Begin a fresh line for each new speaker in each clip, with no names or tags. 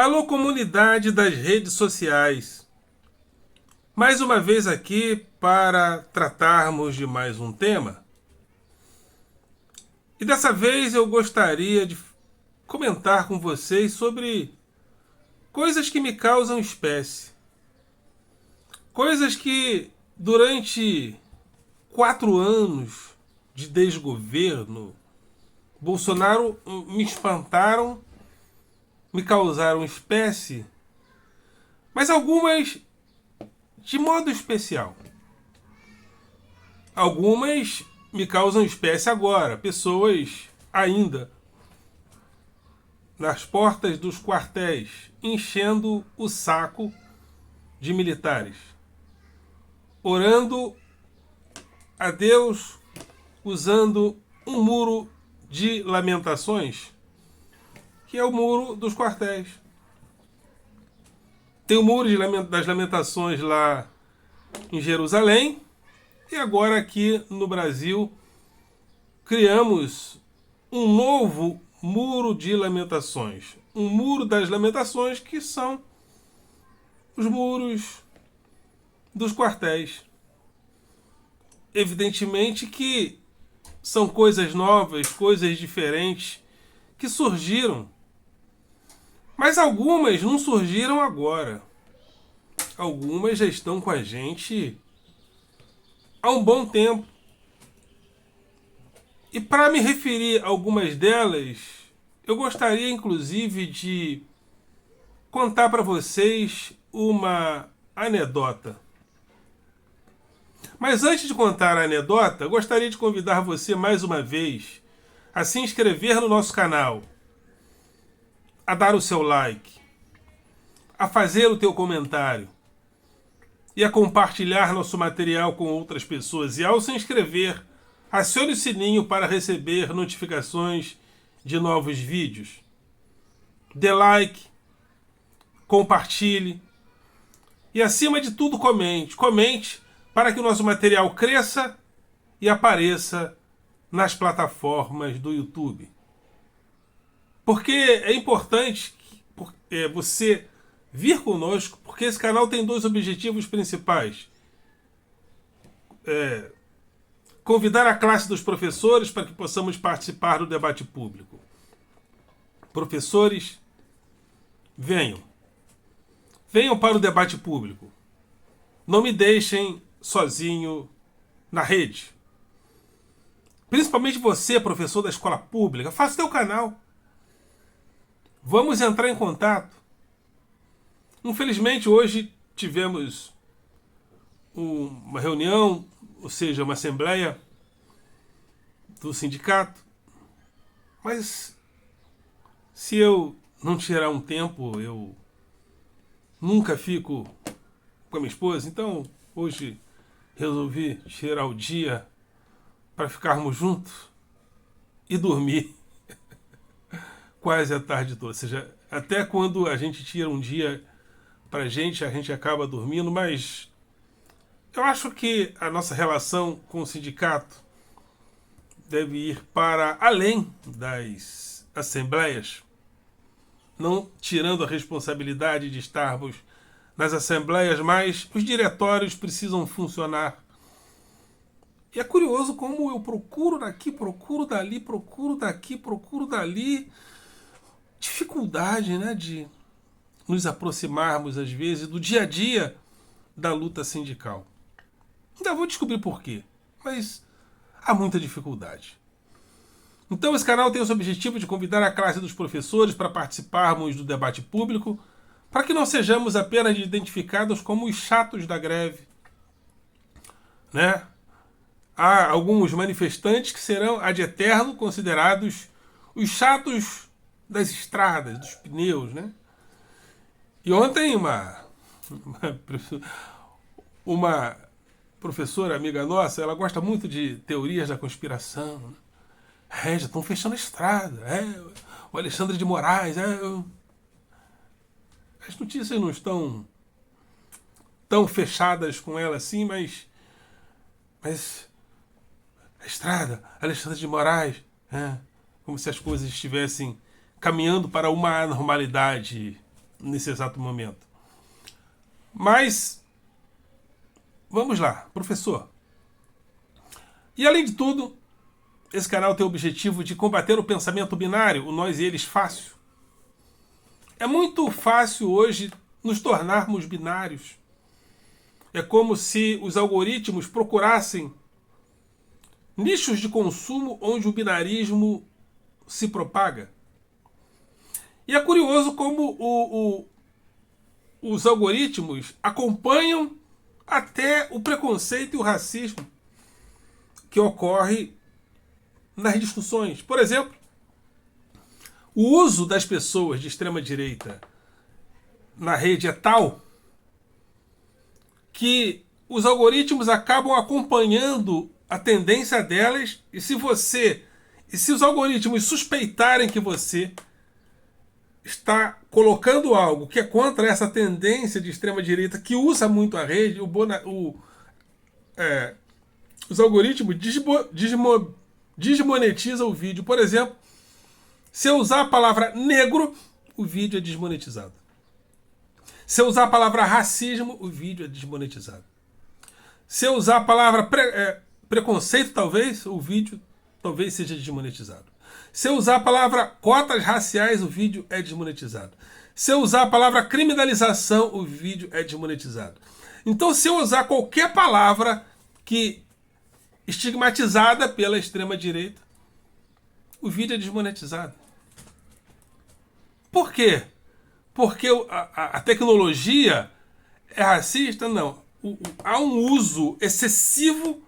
Alô, comunidade das redes sociais. Mais uma vez aqui para tratarmos de mais um tema. E dessa vez eu gostaria de comentar com vocês sobre coisas que me causam espécie. Coisas que durante 4 anos de desgoverno, Bolsonaro me espantaram, me causaram espécie, mas algumas de modo especial. Algumas me causam espécie agora, pessoas ainda nas portas dos quartéis, enchendo o saco de militares, orando a Deus, usando um muro de lamentações, que é o muro dos quartéis. Tem o muro das lamentações lá em Jerusalém, e agora aqui no Brasil criamos um novo muro de lamentações. Um muro das lamentações, que são os muros dos quartéis. Evidentemente que são coisas novas, coisas diferentes que surgiram. Mas algumas não surgiram agora. Algumas já estão com a gente há um bom tempo. E para me referir a algumas delas, eu gostaria inclusive de contar para vocês uma anedota. Mas antes de contar a anedota, eu gostaria de convidar você mais uma vez a se inscrever no nosso canal, a dar o seu like, a fazer o teu comentário e a compartilhar nosso material com outras pessoas. E ao se inscrever, acione o sininho para receber notificações de novos vídeos. Dê like, compartilhe e, acima de tudo, comente. Comente para que o nosso material cresça e apareça nas plataformas do YouTube. Porque é importante você vir conosco, porque esse canal tem 2 objetivos principais. Convidar a classe dos professores para que possamos participar do debate público. Professores, venham. Venham para o debate público. Não me deixem sozinho na rede. Principalmente você, professor da escola pública, faça teu canal. Vamos entrar em contato. Infelizmente, hoje tivemos uma reunião, ou seja, uma assembleia do sindicato. Mas se eu não tirar um tempo, eu nunca fico com a minha esposa. Então, hoje resolvi tirar o dia para ficarmos juntos e dormir quase a tarde toda. Ou seja, até quando a gente tira um dia pra gente, a gente acaba dormindo, mas eu acho que a nossa relação com o sindicato deve ir para além das assembleias, não tirando a responsabilidade de estarmos nas assembleias, mas os diretórios precisam funcionar. E é curioso como eu procuro daqui, procuro dali, procuro daqui, procuro dali. Dificuldade, né, de nos aproximarmos, às vezes, do dia a dia da luta sindical. Ainda vou descobrir por quê, mas há muita dificuldade. Então esse canal tem esse objetivo de convidar a classe dos professores para participarmos do debate público, para que não sejamos apenas identificados como os chatos da greve. Né? Há alguns manifestantes que serão ad eterno considerados os chatos das estradas, dos pneus. Né? E ontem uma professora amiga nossa, ela gosta muito de teorias da conspiração. Né? Já estão fechando a estrada. O Alexandre de Moraes. As notícias não estão tão fechadas com ela assim, mas a estrada, Alexandre de Moraes, como se as coisas estivessem caminhando para uma anormalidade nesse exato momento. Mas, vamos lá, professor. E além de tudo, esse canal tem o objetivo de combater o pensamento binário, o nós e eles fácil. É muito fácil hoje nos tornarmos binários. É como se os algoritmos procurassem nichos de consumo onde o binarismo se propaga. E é curioso como os algoritmos acompanham até o preconceito e o racismo que ocorre nas discussões. Por exemplo, o uso das pessoas de extrema-direita na rede é tal que os algoritmos acabam acompanhando a tendência delas, e se os algoritmos suspeitarem que você está colocando algo que é contra essa tendência de extrema-direita que usa muito a rede, os algoritmos desmonetizam o vídeo. Por exemplo, se eu usar a palavra negro, o vídeo é desmonetizado. Se eu usar a palavra racismo, o vídeo é desmonetizado. Se eu usar a palavra preconceito, talvez, o vídeo talvez seja desmonetizado. Se eu usar a palavra cotas raciais, o vídeo é desmonetizado. Se eu usar a palavra criminalização, o vídeo é desmonetizado. Então, se eu usar qualquer palavra que estigmatizada pela extrema-direita, o vídeo é desmonetizado. Por quê? Porque a tecnologia é racista? Não. Há um uso excessivo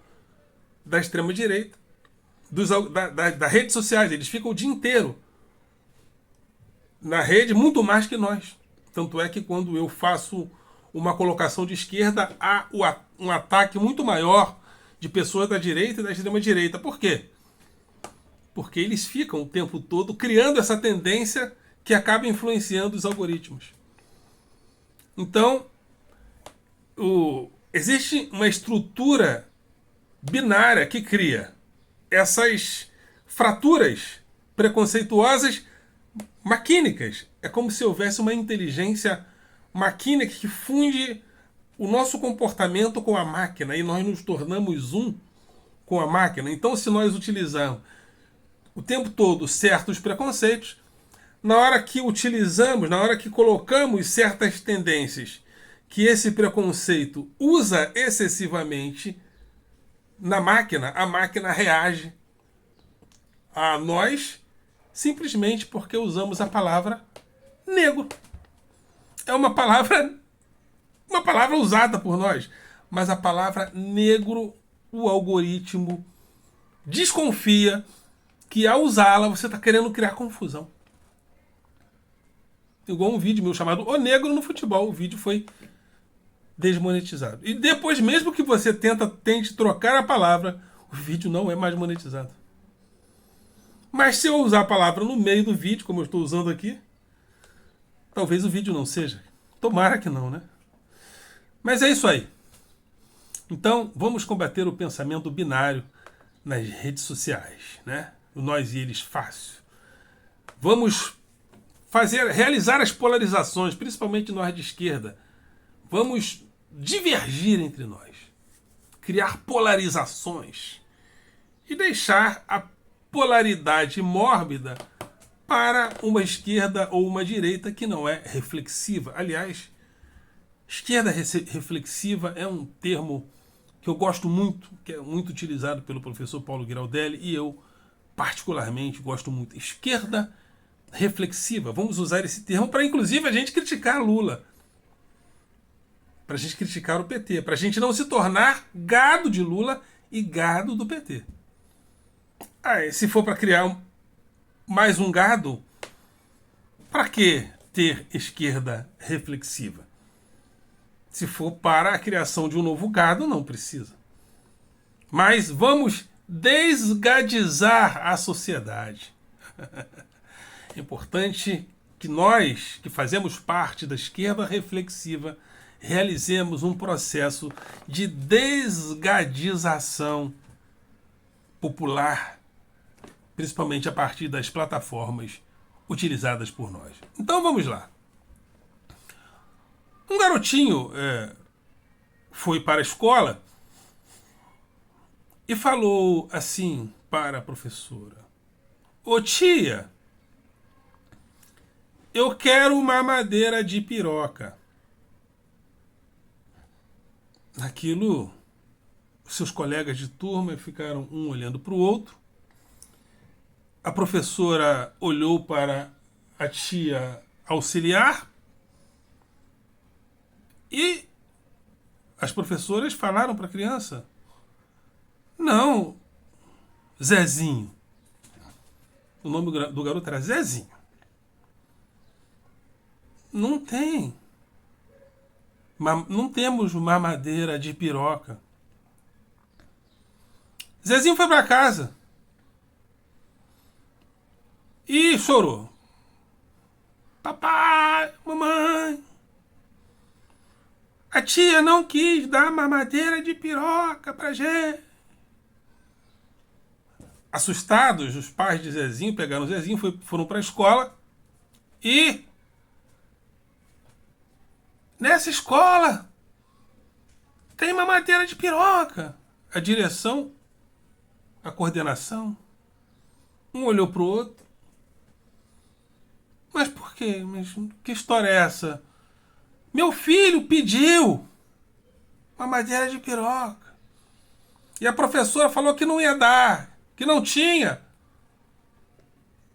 da extrema-direita, das redes sociais. Eles ficam o dia inteiro na rede, muito mais que nós. Tanto é que quando eu faço uma colocação de esquerda, há um ataque muito maior de pessoas da direita e da extrema-direita. Por quê? Porque eles ficam o tempo todo criando essa tendência que acaba influenciando os algoritmos. Então, existe uma estrutura binária que cria essas fraturas preconceituosas maquínicas. É como se houvesse uma inteligência maquínica que funde o nosso comportamento com a máquina e nós nos tornamos um com a máquina. Então, se nós utilizarmos o tempo todo certos preconceitos, na hora que utilizamos, na hora que colocamos certas tendências que esse preconceito usa excessivamente na máquina, a máquina reage a nós simplesmente porque usamos a palavra negro. É uma palavra usada por nós, mas a palavra negro, o algoritmo desconfia que ao usá-la você está querendo criar confusão. Igual um vídeo meu chamado O Negro no Futebol. O vídeo foi desmonetizado. E depois, mesmo que você tente trocar a palavra, o vídeo não é mais monetizado. Mas se eu usar a palavra no meio do vídeo, como eu estou usando aqui, talvez o vídeo não seja. Tomara que não, né? Mas é isso aí. Então, vamos combater o pensamento binário nas redes sociais, né? O nós e eles fácil. Vamos realizar as polarizações, principalmente nós de esquerda. Vamos divergir entre nós, criar polarizações e deixar a polaridade mórbida para uma esquerda ou uma direita que não é reflexiva. Aliás, esquerda reflexiva é um termo que eu gosto muito, que é muito utilizado pelo professor Paulo Giraldelli, e eu particularmente gosto muito. Esquerda reflexiva. Vamos usar esse termo para, inclusive, a gente criticar Lula. Para a gente criticar o PT. Para a gente não se tornar gado de Lula e gado do PT. Se for para criar mais um gado, para que ter esquerda reflexiva? Se for para a criação de um novo gado, não precisa. Mas vamos desgadizar a sociedade. É importante que nós, que fazemos parte da esquerda reflexiva, realizemos um processo de desgadização popular, principalmente a partir das plataformas utilizadas por nós. Então vamos lá. Um garotinho foi para a escola e falou assim para a professora: Ô tia, eu quero uma madeira de piroca. Aquilo, seus colegas de turma ficaram um olhando para o outro. A professora olhou para a tia auxiliar e as professoras falaram para a criança: Não, Zezinho. O nome do garoto era Zezinho. Não tem. Não temos mamadeira de piroca. Zezinho foi para casa e chorou. Papai, mamãe, a tia não quis dar mamadeira de piroca pra gente. Assustados, os pais de Zezinho pegaram o Zezinho, foram para a escola e nessa escola tem mamadeira de piroca. A direção, a coordenação, um olhou pro outro. Mas por quê? Mas que história é essa? Meu filho pediu mamadeira de piroca. E a professora falou que não ia dar, que não tinha.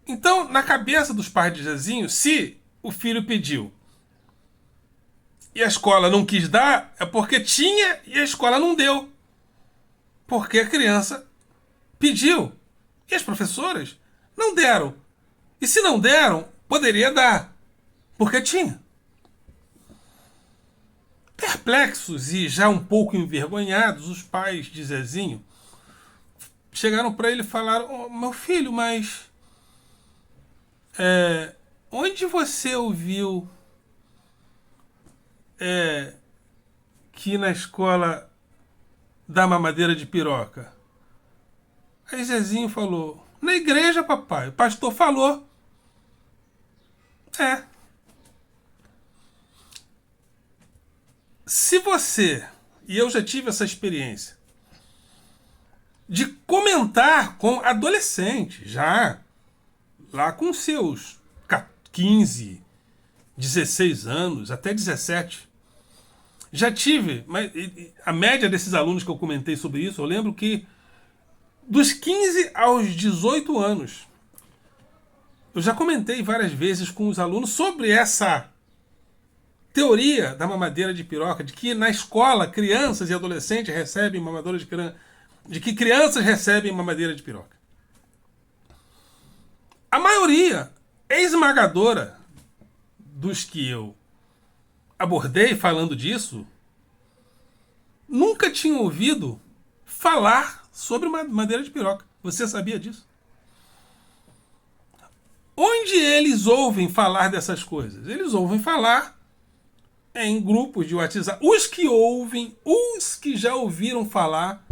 Então, na cabeça dos pais de Zezinho, se o filho pediu e a escola não quis dar, é porque tinha e a escola não deu. Porque a criança pediu e as professoras não deram. E se não deram, poderia dar, porque tinha. Perplexos e já um pouco envergonhados, os pais de Zezinho chegaram para ele e falaram: oh, meu filho, mas onde você ouviu que na escola dá mamadeira de piroca? Aí Zezinho falou: na igreja, papai, o pastor falou. Se você, e eu já tive essa experiência, de comentar com adolescentes, já lá com seus 15, 16 anos, até 17. Já tive, mas a média desses alunos que eu comentei sobre isso, eu lembro que dos 15 aos 18 anos, eu já comentei várias vezes com os alunos sobre essa teoria da mamadeira de piroca, de que na escola crianças e adolescentes recebem mamadeira de piroca, de que crianças recebem mamadeira de piroca. A maioria esmagadora dos que eu abordei falando disso nunca tinham ouvido falar sobre mamadeira de piroca. Você sabia disso? Onde eles ouvem falar dessas coisas? Eles ouvem falar em grupos de WhatsApp. Os que ouvem, os que já ouviram falar,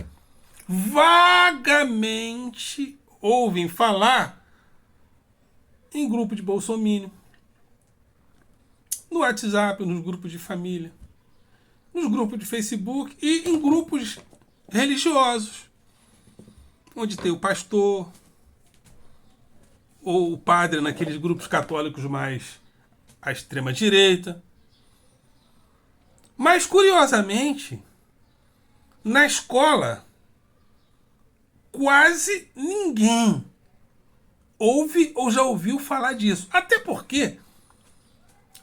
vagamente ouvem falar em grupo de bolsominion, no WhatsApp, nos grupos de família, nos grupos de Facebook e em grupos religiosos, onde tem o pastor ou o padre naqueles grupos católicos mais à extrema direita. Mas, curiosamente, na escola, quase ninguém ouve ou já ouviu falar disso. Até porque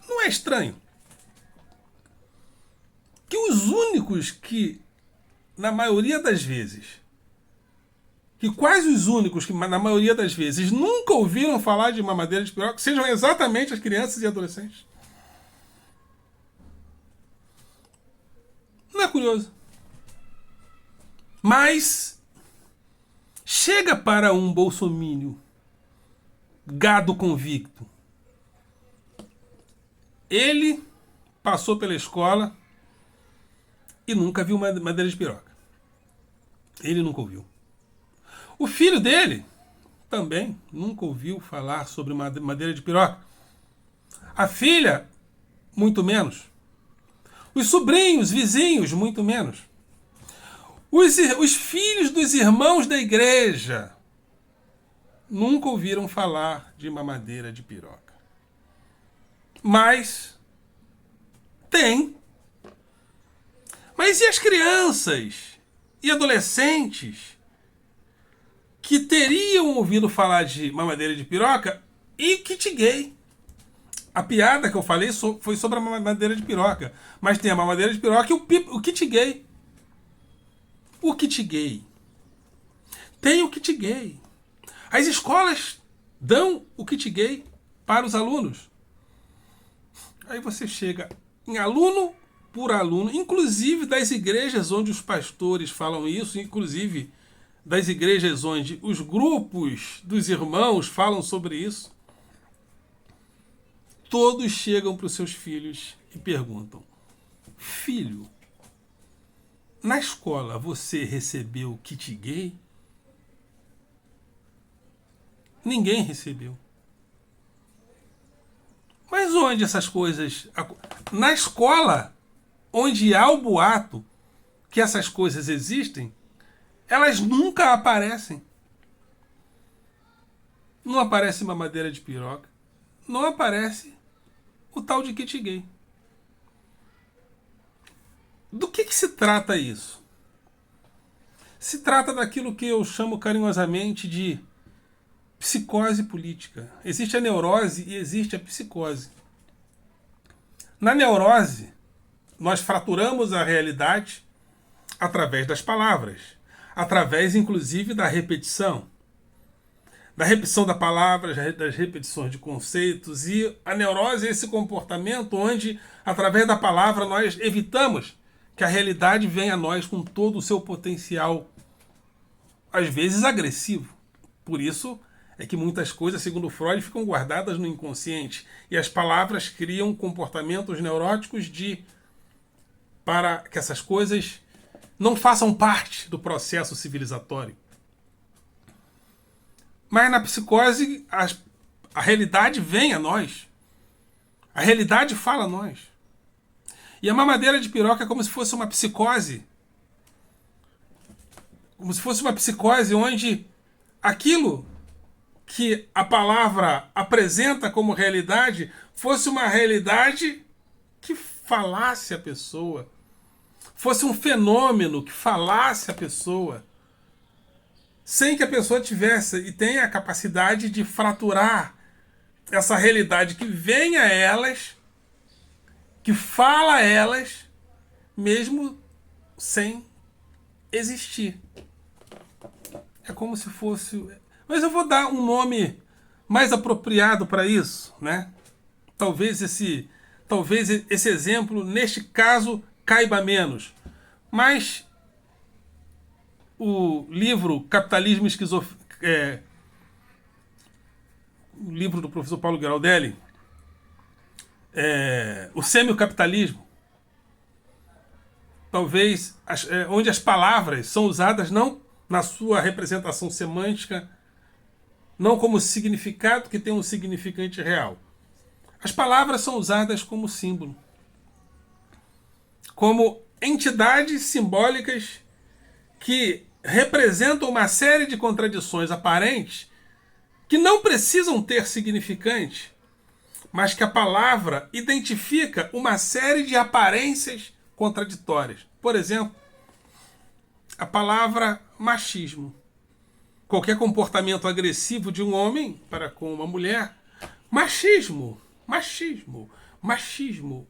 não é estranho que os únicos que, na maioria das vezes, que quase os únicos que, na maioria das vezes, nunca ouviram falar de mamadeira de piroca sejam exatamente as crianças e adolescentes. Não é curioso? Mas chega para um bolsomínio gado convicto. Ele passou pela escola e nunca viu madeira de piroca. Ele nunca ouviu. O filho dele também nunca ouviu falar sobre madeira de piroca. A filha, muito menos. Os sobrinhos, vizinhos, muito menos. Os filhos dos irmãos da igreja nunca ouviram falar de mamadeira de piroca. Mas tem. Mas e as crianças e adolescentes que teriam ouvido falar de mamadeira de piroca e kit gay? A piada que eu falei foi sobre a mamadeira de piroca. Mas tem a mamadeira de piroca e o kit gay. O kit gay. Tem o kit gay. As escolas dão o kit gay para os alunos. Aí você chega em aluno por aluno, inclusive das igrejas onde os pastores falam isso, inclusive das igrejas onde os grupos dos irmãos falam sobre isso. Todos chegam para os seus filhos e perguntam: filho, na escola você recebeu kit gay? Ninguém recebeu. Mas onde essas coisas... Na escola, onde há o boato que essas coisas existem, elas nunca aparecem. Não aparece mamadeira de piroca. Não aparece o tal de kit gay. Do que se trata isso? Se trata daquilo que eu chamo carinhosamente de psicose política. Existe a neurose e existe a psicose. Na neurose, nós fraturamos a realidade através das palavras, através, inclusive, da repetição. Da repetição da palavra, das repetições de conceitos. E a neurose é esse comportamento onde, através da palavra, nós evitamos que a realidade venha a nós com todo o seu potencial, às vezes agressivo. Por isso é que muitas coisas, segundo Freud, ficam guardadas no inconsciente. E as palavras criam comportamentos neuróticos para que essas coisas não façam parte do processo civilizatório. Mas na psicose, a realidade vem a nós. A realidade fala a nós. E a mamadeira de piroca é como se fosse uma psicose. Como se fosse uma psicose onde aquilo que a palavra apresenta como realidade fosse uma realidade que falasse a pessoa. Fosse um fenômeno que falasse a pessoa. Sem que a pessoa tivesse e tenha a capacidade de fraturar essa realidade que vem a elas, que fala a elas, mesmo sem existir. É como se fosse... Mas eu vou dar um nome mais apropriado para isso, né? Talvez esse exemplo, neste caso, caiba menos. Mas o livro Capitalismo Esquizofrênico, o livro do professor Paulo Giraldelli, o semiocapitalismo, talvez onde as palavras são usadas não na sua representação semântica, não como significado que tem um significante real. As palavras são usadas como símbolo, como entidades simbólicas que representam uma série de contradições aparentes que não precisam ter significante, mas que a palavra identifica uma série de aparências contraditórias. Por exemplo, a palavra machismo. Qualquer comportamento agressivo de um homem para com uma mulher. Machismo, machismo, machismo.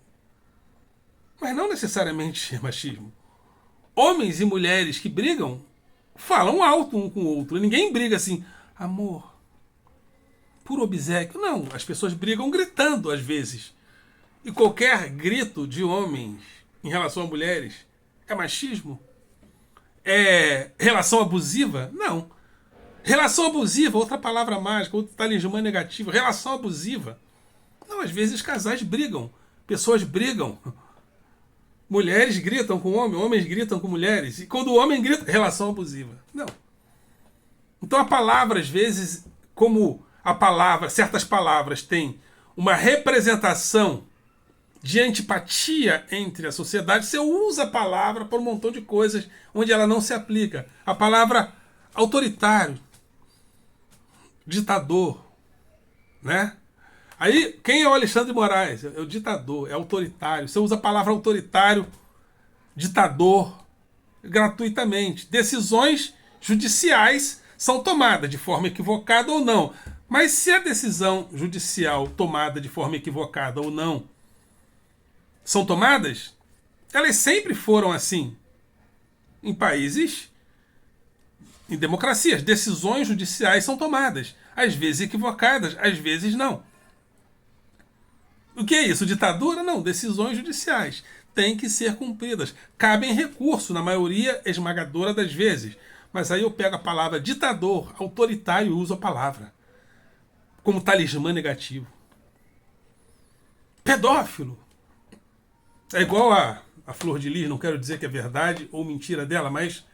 Mas não necessariamente machismo. Homens e mulheres que brigam falam alto um com o outro. Ninguém briga assim, amor, por obséquio. Não, as pessoas brigam gritando às vezes. E qualquer grito de homens em relação a mulheres é machismo? É relação abusiva? Não. Relação abusiva, outra palavra mágica, outro talismã negativo. Relação abusiva. Não, às vezes casais brigam. Pessoas brigam. Mulheres gritam com homens, homens gritam com mulheres. E quando o homem grita, relação abusiva. Não. Então a palavra, às vezes, como a palavra, certas palavras têm uma representação de antipatia entre a sociedade, você usa a palavra para um montão de coisas onde ela não se aplica. A palavra autoritário, ditador, né? Aí, quem é o Alexandre de Moraes? É o ditador, é autoritário. Você usa a palavra autoritário, ditador, gratuitamente. Decisões judiciais são tomadas de forma equivocada ou não. Mas se a decisão judicial tomada de forma equivocada ou não são tomadas, elas sempre foram assim. Em países, em democracias, decisões judiciais são tomadas. Às vezes equivocadas, às vezes não. O que é isso? Ditadura? Não, decisões judiciais têm que ser cumpridas. Cabem recurso, na maioria esmagadora das vezes. Mas aí eu pego a palavra ditador, autoritário, e uso a palavra como talismã negativo. Pedófilo. É igual a Flor de Lis, não quero dizer que é verdade ou mentira dela, mas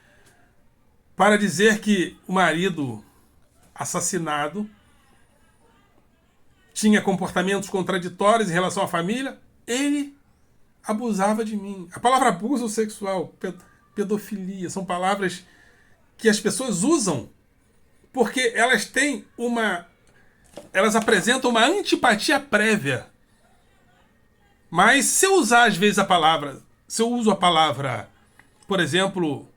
para dizer que o marido assassinado tinha comportamentos contraditórios em relação à família, ele abusava de mim. A palavra abuso sexual, pedofilia, são palavras que as pessoas usam porque elas apresentam uma antipatia prévia. Mas se eu usar às vezes se eu uso a palavra, por exemplo,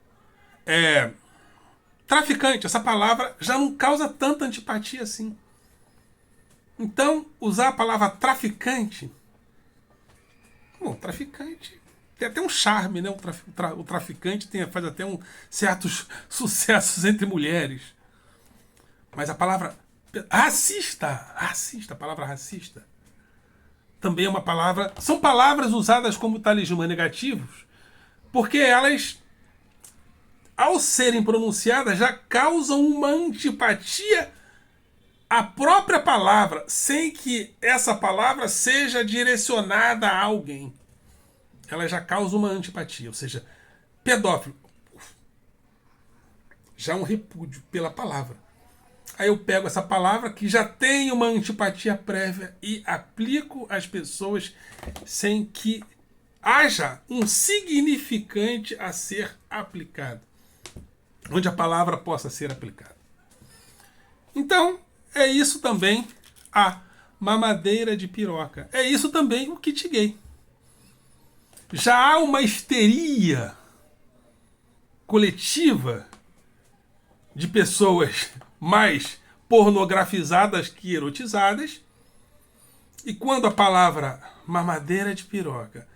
traficante, essa palavra já não causa tanta antipatia assim. Então, usar a palavra traficante, traficante tem até um charme, né? O traficante faz até certos sucessos entre mulheres. Mas a palavra racista, a palavra racista, também é uma palavra... São palavras usadas como talismã negativos, porque elas, ao serem pronunciadas, já causam uma antipatia à própria palavra, sem que essa palavra seja direcionada a alguém. Ela já causa uma antipatia, ou seja, pedófilo. Já um repúdio pela palavra. Aí eu pego essa palavra que já tem uma antipatia prévia e aplico às pessoas sem que haja um significante a ser aplicado. Onde a palavra possa ser aplicada. Então, é isso também a mamadeira de piroca. É isso também o kit gay. Já há uma histeria coletiva de pessoas mais pornografizadas que erotizadas. E quando a palavra mamadeira de piroca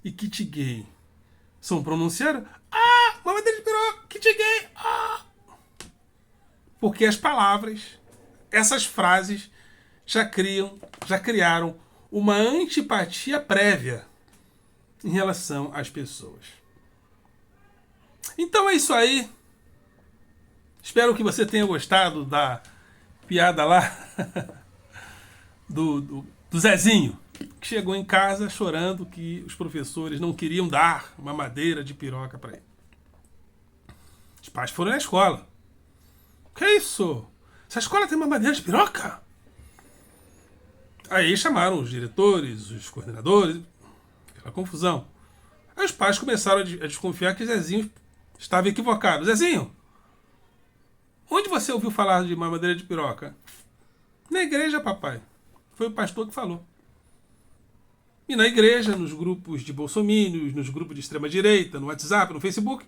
e kit gay são pronunciadas, mamadeira de piroca, kit gay, porque as palavras, essas frases, já criaram uma antipatia prévia em relação às pessoas. Então é isso aí. Espero que você tenha gostado da piada lá do Zezinho, que chegou em casa chorando que os professores não queriam dar uma madeira de piroca para ele. Os pais foram na escola. Que é isso? Essa escola tem uma madeira de piroca? Aí chamaram os diretores, os coordenadores, aquela confusão. Aí os pais começaram a desconfiar que Zezinho estava equivocado. Zezinho, onde você ouviu falar de mamadeira de piroca? Na igreja, papai. Foi o pastor que falou. E na igreja, nos grupos de bolsominions, nos grupos de extrema-direita, no WhatsApp, no Facebook,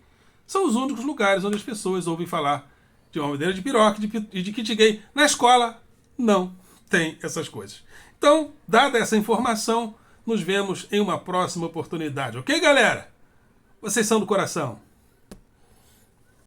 são os únicos lugares onde as pessoas ouvem falar de mamadeira de piroca e de kit gay. Na escola, não tem essas coisas. Então, dada essa informação, nos vemos em uma próxima oportunidade. Ok, galera? Vocês são do coração.